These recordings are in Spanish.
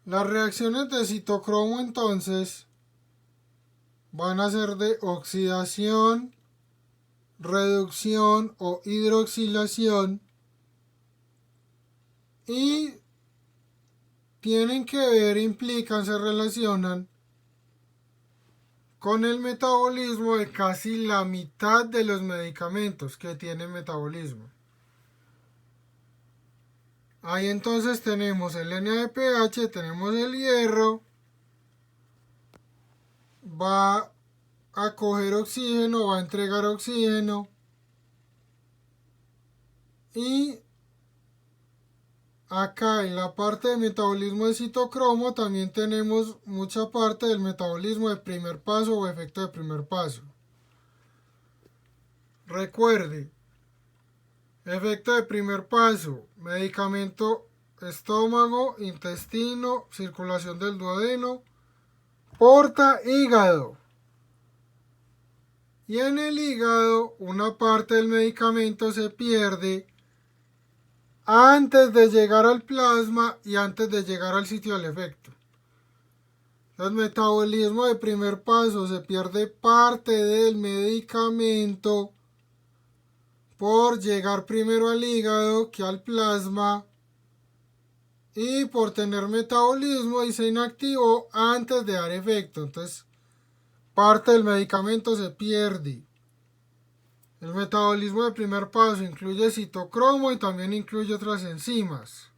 Las reacciones de citocromo entonces van a ser de oxidación, reducción o hidroxilación y tienen que ver, implican, se relacionan con el metabolismo de casi la mitad de los medicamentos que tienen metabolismo. Ahí entonces tenemos el NADPH, tenemos el hierro, va a coger oxígeno, va a entregar oxígeno y acá en la parte de metabolismo de citocromo también tenemos mucha parte del metabolismo de primer paso o efecto de primer paso. Recuerde, efecto de primer paso, medicamento estómago, intestino, circulación del duodeno, porta hígado. Y en el hígado una parte del medicamento se pierde antes de llegar al plasma y antes de llegar al sitio del efecto. El metabolismo de primer paso se pierde parte del medicamento por llegar primero al hígado que al plasma y por tener metabolismo y se inactivó antes de dar efecto. Entonces, parte del medicamento se pierde. El metabolismo de primer paso incluye citocromo y también incluye otras enzimas.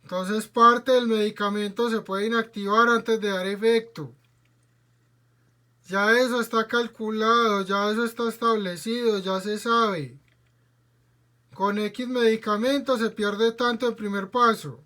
Entonces, parte del medicamento se puede inactivar antes de dar efecto. Ya eso está calculado, ya eso está establecido, ya se sabe. Con X medicamento se pierde tanto el primer paso.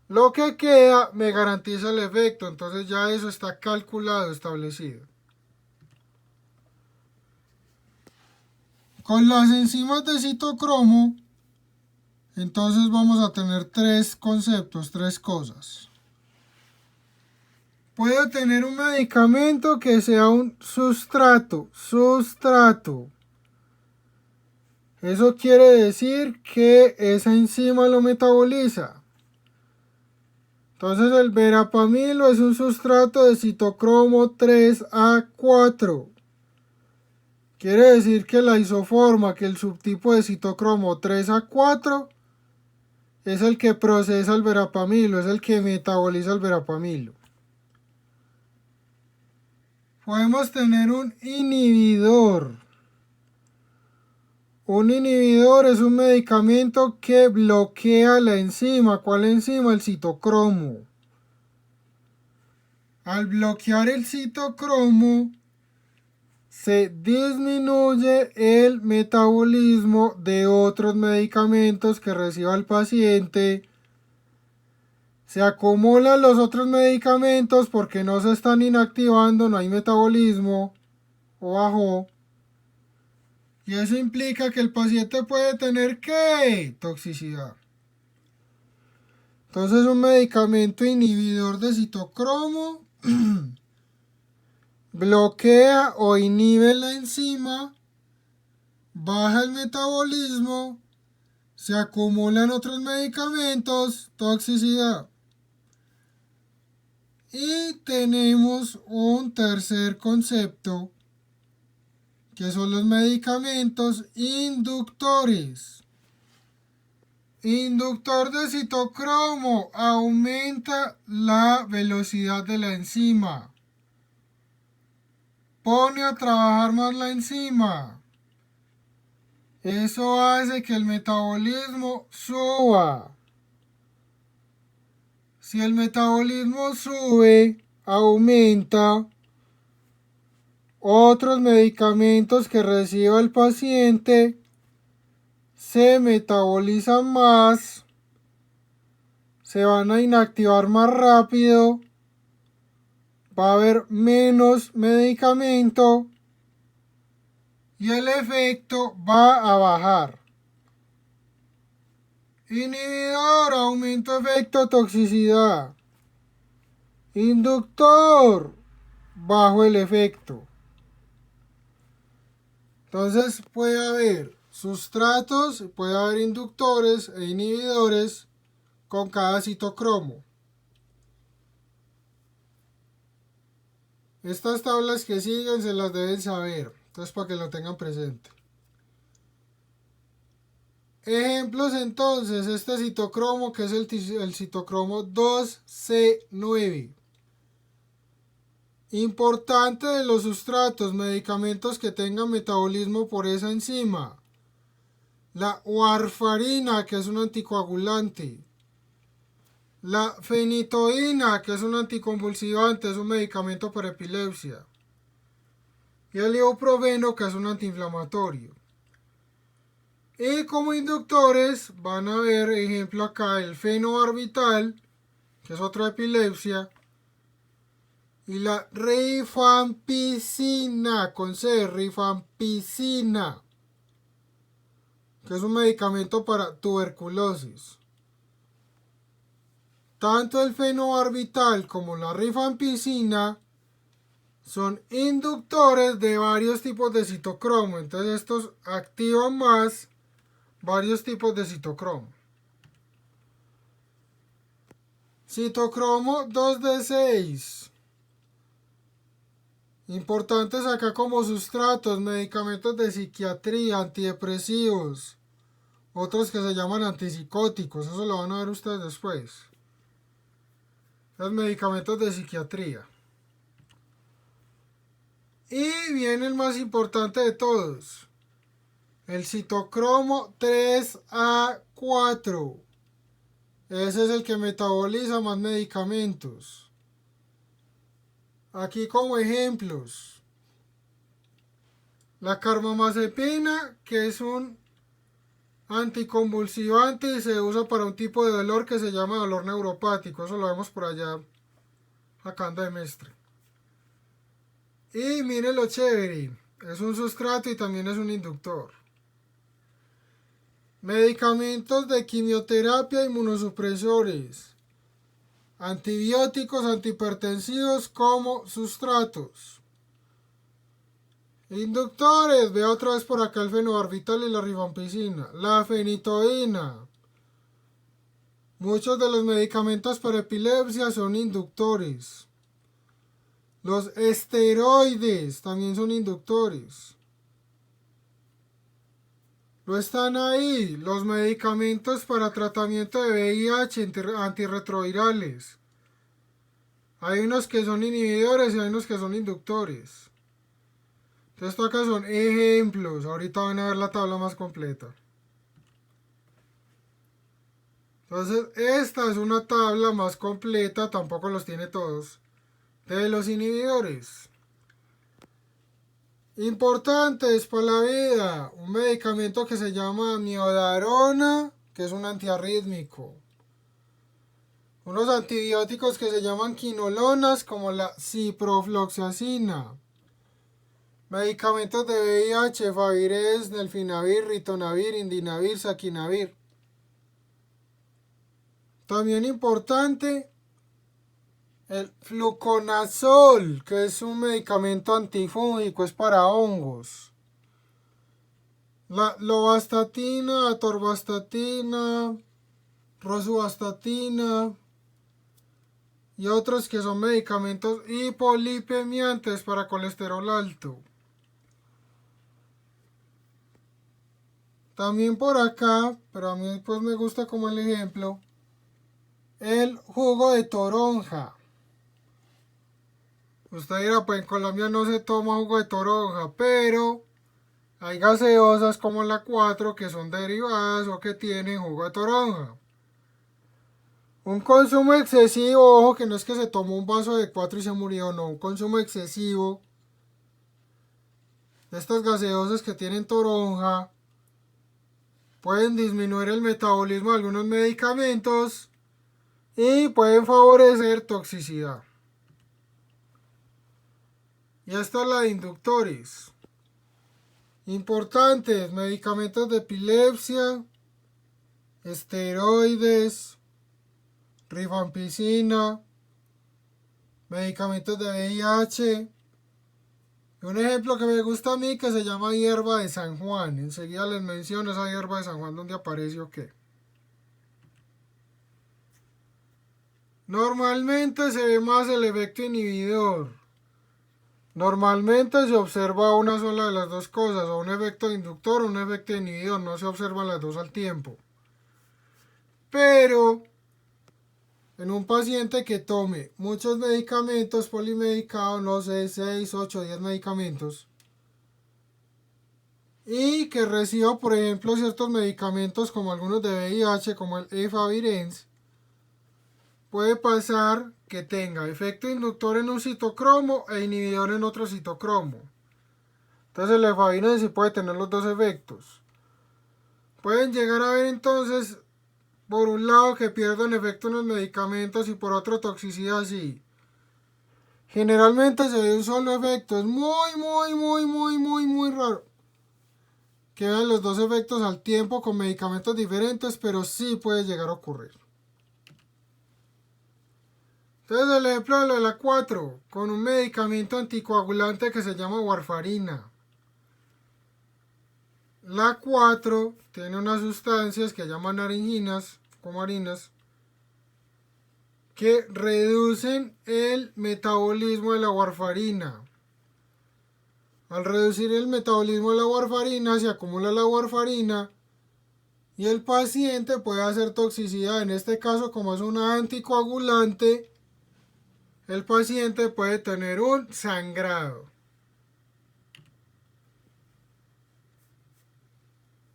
Lo que queda me garantiza el efecto, entonces ya eso está calculado, establecido. Con las enzimas de citocromo, entonces vamos a tener tres conceptos, tres cosas. Puede tener un medicamento que sea un sustrato. Eso quiere decir que esa enzima lo metaboliza. Entonces el verapamilo es un sustrato de citocromo 3A4. Quiere decir que la isoforma, que el subtipo de citocromo 3A4 es el que procesa el verapamilo, es el que metaboliza el verapamilo. Podemos tener un inhibidor. Un inhibidor es un medicamento que bloquea la enzima. ¿Cuál enzima? El citocromo. Al bloquear el citocromo, se disminuye el metabolismo de otros medicamentos que reciba el paciente. Se acumulan los otros medicamentos porque no se están inactivando, no hay metabolismo o bajó. Y eso implica que el paciente puede tener ¿qué? Toxicidad. Entonces un medicamento inhibidor de citocromo bloquea o inhibe la enzima, baja el metabolismo, se acumulan otros medicamentos, toxicidad. Y tenemos un tercer concepto, que son los medicamentos inductores. Inductor de citocromo aumenta la velocidad de la enzima. Pone a trabajar más la enzima. Eso hace que el metabolismo suba. Si el metabolismo sube, aumenta otros medicamentos que reciba el paciente, se metabolizan más, se van a inactivar más rápido, va a haber menos medicamento y el efecto va a bajar. Inhibidor, aumento efecto toxicidad. Inductor, bajo el efecto. Entonces puede haber sustratos, puede haber inductores e inhibidores con cada citocromo. Estas tablas que siguen se las deben saber, entonces para que lo tengan presente. Ejemplos entonces, este citocromo que es el citocromo 2C9. Importante de los sustratos, medicamentos que tengan metabolismo por esa enzima. La warfarina, que es un anticoagulante. La fenitoína, que es un anticonvulsivante, es un medicamento para epilepsia. Y el ibuprofeno, que es un antiinflamatorio. Y como inductores van a ver, ejemplo acá, el fenobarbital, que es otra epilepsia, y la rifampicina, con C, rifampicina, que es un medicamento para tuberculosis. Tanto el fenobarbital como la rifampicina son inductores de varios tipos de citocromo, entonces estos activan más varios tipos de citocromo. Citocromo 2D6. Importantes acá como sustratos, medicamentos de psiquiatría, antidepresivos, otros que se llaman antipsicóticos, eso lo van a ver ustedes después. Los medicamentos de psiquiatría. Y viene el más importante de todos, el citocromo 3A4. Ese es el que metaboliza más medicamentos. Aquí como ejemplos, la carbamazepina, que es un anticonvulsivante y se usa para un tipo de dolor que se llama dolor neuropático. Eso lo vemos por allá, acá en Demestre. Y mire lo chévere, es un sustrato y también es un inductor. Medicamentos de quimioterapia, inmunosupresores, antibióticos, antihipertensivos como sustratos. Inductores, vea otra vez por acá el fenobarbital y la rifampicina. La fenitoína. Muchos de los medicamentos para epilepsia son inductores. Los esteroides también son inductores. No están ahí los medicamentos para tratamiento de VIH antirretrovirales. Hay unos que son inhibidores y hay unos que son inductores. Entonces, acá son ejemplos. Ahorita van a ver la tabla más completa. Entonces, esta es una tabla más completa, tampoco los tiene todos, de los inhibidores. Importantes para la vida, un medicamento que se llama miodarona, que es un antiarrítmico. Unos antibióticos que se llaman quinolonas, como la ciprofloxacina. Medicamentos de VIH, Favires, Nelfinavir, Ritonavir, Indinavir, Saquinavir. También importante, el fluconazol, que es un medicamento antifúngico, es para hongos. La lovastatina, atorvastatina, rosuvastatina y otros que son medicamentos hipolipemiantes para colesterol alto. También por acá, pero a mí pues me gusta como el ejemplo, el jugo de toronja. Usted dirá, pues en Colombia no se toma jugo de toronja, pero hay gaseosas como la 4 que son derivadas o que tienen jugo de toronja. Un consumo excesivo, ojo que no es que se tomó un vaso de 4 y se murió, no, un consumo excesivo de estas gaseosas que tienen toronja pueden disminuir el metabolismo de algunos medicamentos y pueden favorecer toxicidad. Y esta es la de inductores. Importantes, medicamentos de epilepsia, esteroides, rifampicina, medicamentos de VIH. Un ejemplo que me gusta a mí que se llama hierba de San Juan. Enseguida les menciono esa hierba de San Juan donde aparece o qué. Normalmente se ve más el efecto inhibidor. Normalmente se observa una sola de las dos cosas, o un efecto inductor o un efecto inhibidor, no se observan las dos al tiempo. Pero en un paciente que tome muchos medicamentos polimedicados, no sé, 6, 8, 10 medicamentos, y que reciba, por ejemplo, ciertos medicamentos como algunos de VIH, como el efavirenz, puede pasar que tenga efecto inductor en un citocromo e inhibidor en otro citocromo. Entonces el efavirenz sí puede tener los dos efectos. Pueden llegar a ver entonces, por un lado, que pierden efecto en los medicamentos y por otro toxicidad sí. Generalmente se ve un solo efecto. Es muy raro que vean los dos efectos al tiempo con medicamentos diferentes, pero sí puede llegar a ocurrir. Entonces el ejemplo de la 4, con un medicamento anticoagulante que se llama warfarina. La 4 tiene unas sustancias que llaman naringinas, comarinas, que reducen el metabolismo de la warfarina. Al reducir el metabolismo de la warfarina, se acumula la warfarina y el paciente puede hacer toxicidad. En este caso, como es un anticoagulante, el paciente puede tener un sangrado.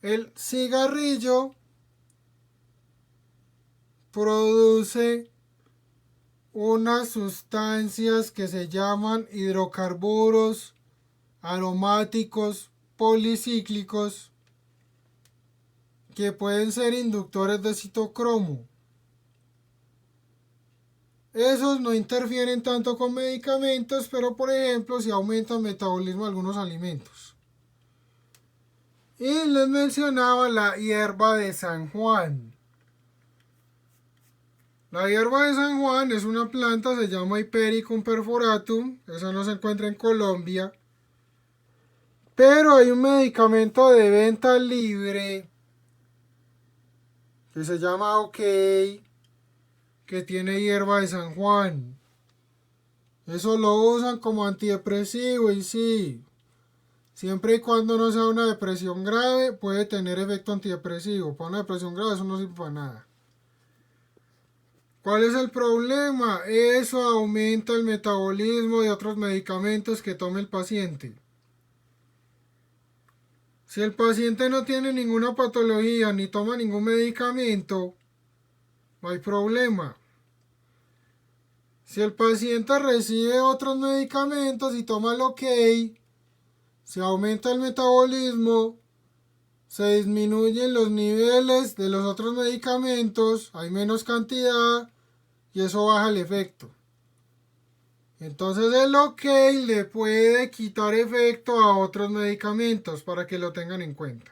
El cigarrillo produce unas sustancias que se llaman hidrocarburos aromáticos policíclicos que pueden ser inductores de citocromo. Esos no interfieren tanto con medicamentos, pero por ejemplo si aumenta el metabolismo de algunos alimentos. Y les mencionaba la hierba de San Juan. La hierba de San Juan es una planta, se llama Hipericum perforatum, esa no se encuentra en Colombia. Pero hay un medicamento de venta libre que se llama OK, que tiene hierba de San Juan. Eso lo usan como antidepresivo y sí, siempre y cuando no sea una depresión grave, puede tener efecto antidepresivo. Para una depresión grave eso no sirve para nada. ¿Cuál es el problema? Eso aumenta el metabolismo de otros medicamentos que tome el paciente. Si el paciente no tiene ninguna patología ni toma ningún medicamento, no hay problema. Si el paciente recibe otros medicamentos y toma el OK, se aumenta el metabolismo, se disminuyen los niveles de los otros medicamentos, hay menos cantidad y eso baja el efecto. Entonces el OK le puede quitar efecto a otros medicamentos para que lo tengan en cuenta.